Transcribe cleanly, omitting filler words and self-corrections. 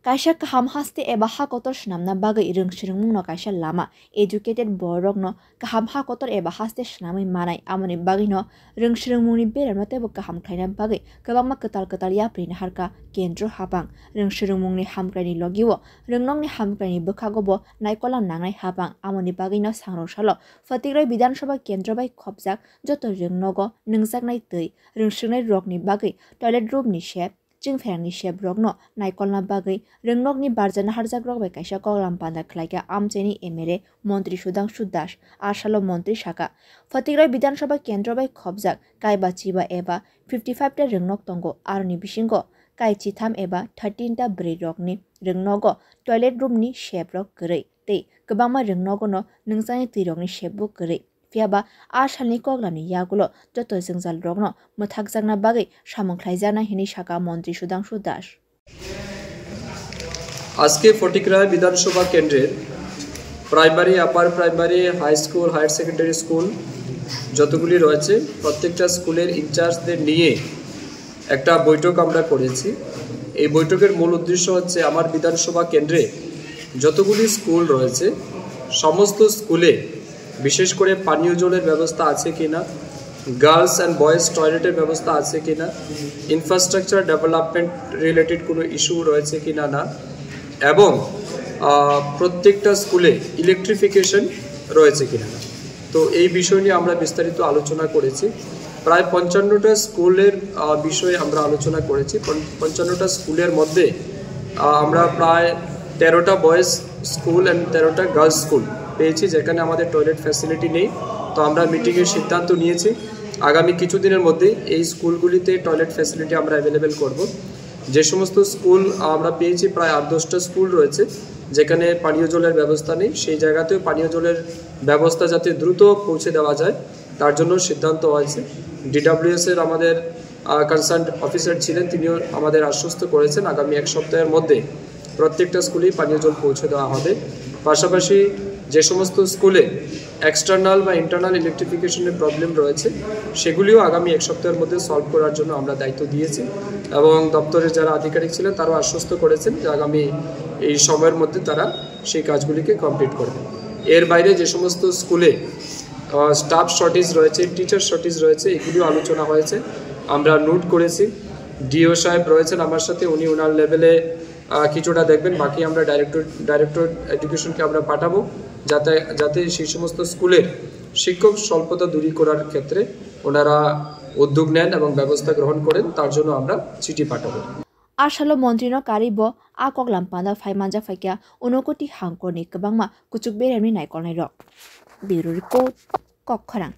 kaisa kaham haste eba hakotor shnamna bagai rungshrungmungno kaisa lama educated borokno kaham hakotor eba haste shnamui manai amoni bagino rungshrungmungni berano tebo kaham khlaina bagai kwbangma ketal yaprini harka kendro habang rungshrungmungni hamkraini logiwo rungnongni hamkraini bwkhagobo naikolam nangnai habang amoni bagino sangrosalo Phatigroi Bidhan Sabha kendro bai khopjak joto rungnogo nungjaknai tui rungshrungnai rokni bagai toilet room ni shep Jingferangni shep rokno naikolna bagai rungnokni barjana harjak rok bai kaisa koglam panda khlaika amcheni MLA Montri Sudhanshu Das Asalo Montri Saka Phatigroi Bidhan Sabha kendro bai khopjak kaiba chiba eba 55 ta rungnok tongo arni bisingo kai chitham eba 13 ta brei rokni rungnogo toilet room ni shep rok gărei tei kwbangma rungnogo no nungjaknai tui rokni shep bo gărei Fiaba asalni koglamni yagulo joto jongjal rokno mwthakjakna bagai samung khlaijana hini saka Montri Sudhanshu Das আজকে ফটিকরায় বিধানসভা কেন্দ্রের primary upper primary high school higher secondary school যতগুলি রয়েছে প্রত্যেকটা স্কুলের ইনচার্জদের নিয়ে একটা বৈঠক আমরা করেছি এই বৈঠকের মূল উদ্দেশ্য হচ্ছে আমার বিধানসভা কেন্দ্রে যতগুলি স্কুল রয়েছে সমস্ত স্কুলে বিশেষ করে পানীয় জলের ব্যবস্থা আছে কিনা গার্লস অ্যান্ড বয়েজ টয়লেটের ব্যবস্থা আছে কিনা ইনফ্রাস্ট্রাকচার ডেভেলপমেন্ট রিলেটেড কোনো ইস্যু রয়েছে কিনা না এবং প্রত্যেকটা স্কুলে ইলেকট্রিফিকেশন রয়েছে কিনা না তো এই বিষয় নিয়ে আমরা বিস্তারিত আলোচনা করেছি প্রায় 55টা স্কুলের বিষয়ে আমরা আলোচনা করেছি 55টা স্কুলের মধ্যে আমরা প্রায় 13টা বয়েজ স্কুল অ্যান্ড 13টা গার্লস স্কুল পেয়েছি যেখানে আমাদের টয়লেট ফ্যাসিলিটি নেই তো আমরা মিটিংয়ের সিদ্ধান্ত নিয়েছি আগামী কিছুদিনের মধ্যে এই স্কুলগুলিতে টয়লেট ফ্যাসিলিটি আমরা অ্যাভেলেবেল করব যে সমস্ত স্কুল আমরা পেয়েছি প্রায় 8-10টা স্কুল রয়েছে যেখানে পানীয় জলের ব্যবস্থা নেই সেই জায়গাতেও পানীয় জলের ব্যবস্থা যাতে দ্রুত পৌঁছে দেওয়া যায় তার জন্য সিদ্ধান্ত হয়েছে ডিডব্লিউএস এর আমাদের কনসার্ন অফিসার ছিলেন তিনিও আমাদের আশ্বস্ত করেছেন আগামী এক সপ্তাহের মধ্যে প্রত্যেকটা স্কুলেই পানীয় জল পৌঁছে দেওয়া হবে পাশাপাশি যে সমস্ত স্কুলে এক্সটার্নাল বা ইন্টারনাল ইলেকট্রিফিকেশনের প্রবলেম রয়েছে সেগুলিও আগামী এক সপ্তাহের মধ্যে সলভ করার জন্য আমরা দায়িত্ব দিয়েছি এবং দপ্তরের যারা আধিকারিক ছিলেন তারাও আশ্বস্ত করেছেন যে আগামী এই সময়ের মধ্যে তারা সেই কাজগুলিকে কমপ্লিট করবে এর বাইরে যে সমস্ত স্কুলে স্টাফ শর্টেজ রয়েছে টিচার শর্টেজ রয়েছে এগুলিও আলোচনা হয়েছে আমরা নোট করেছি ডিও সাহেব রয়েছেন আমার সাথে উনি ওনার লেভেলে কিছুটা দেখবেন বাকি আমরা ডাইরেক্টর এডুকেশনকে আমরা পাঠাবো যাতে সেই সমস্ত স্কুলের শিক্ষক স্বল্পতা দূরী করার ক্ষেত্রে ওনারা উদ্যোগ নেন এবং ব্যবস্থা গ্রহণ করেন তার জন্য আমরা চিঠি পাঠাবো Asalo Montrino Karibo Akoglam Panda Faimanja Fakia Unokoti Hangkoni Kabangma Kuchuk Beremi Naikonai Rock Bureau Report Kokharang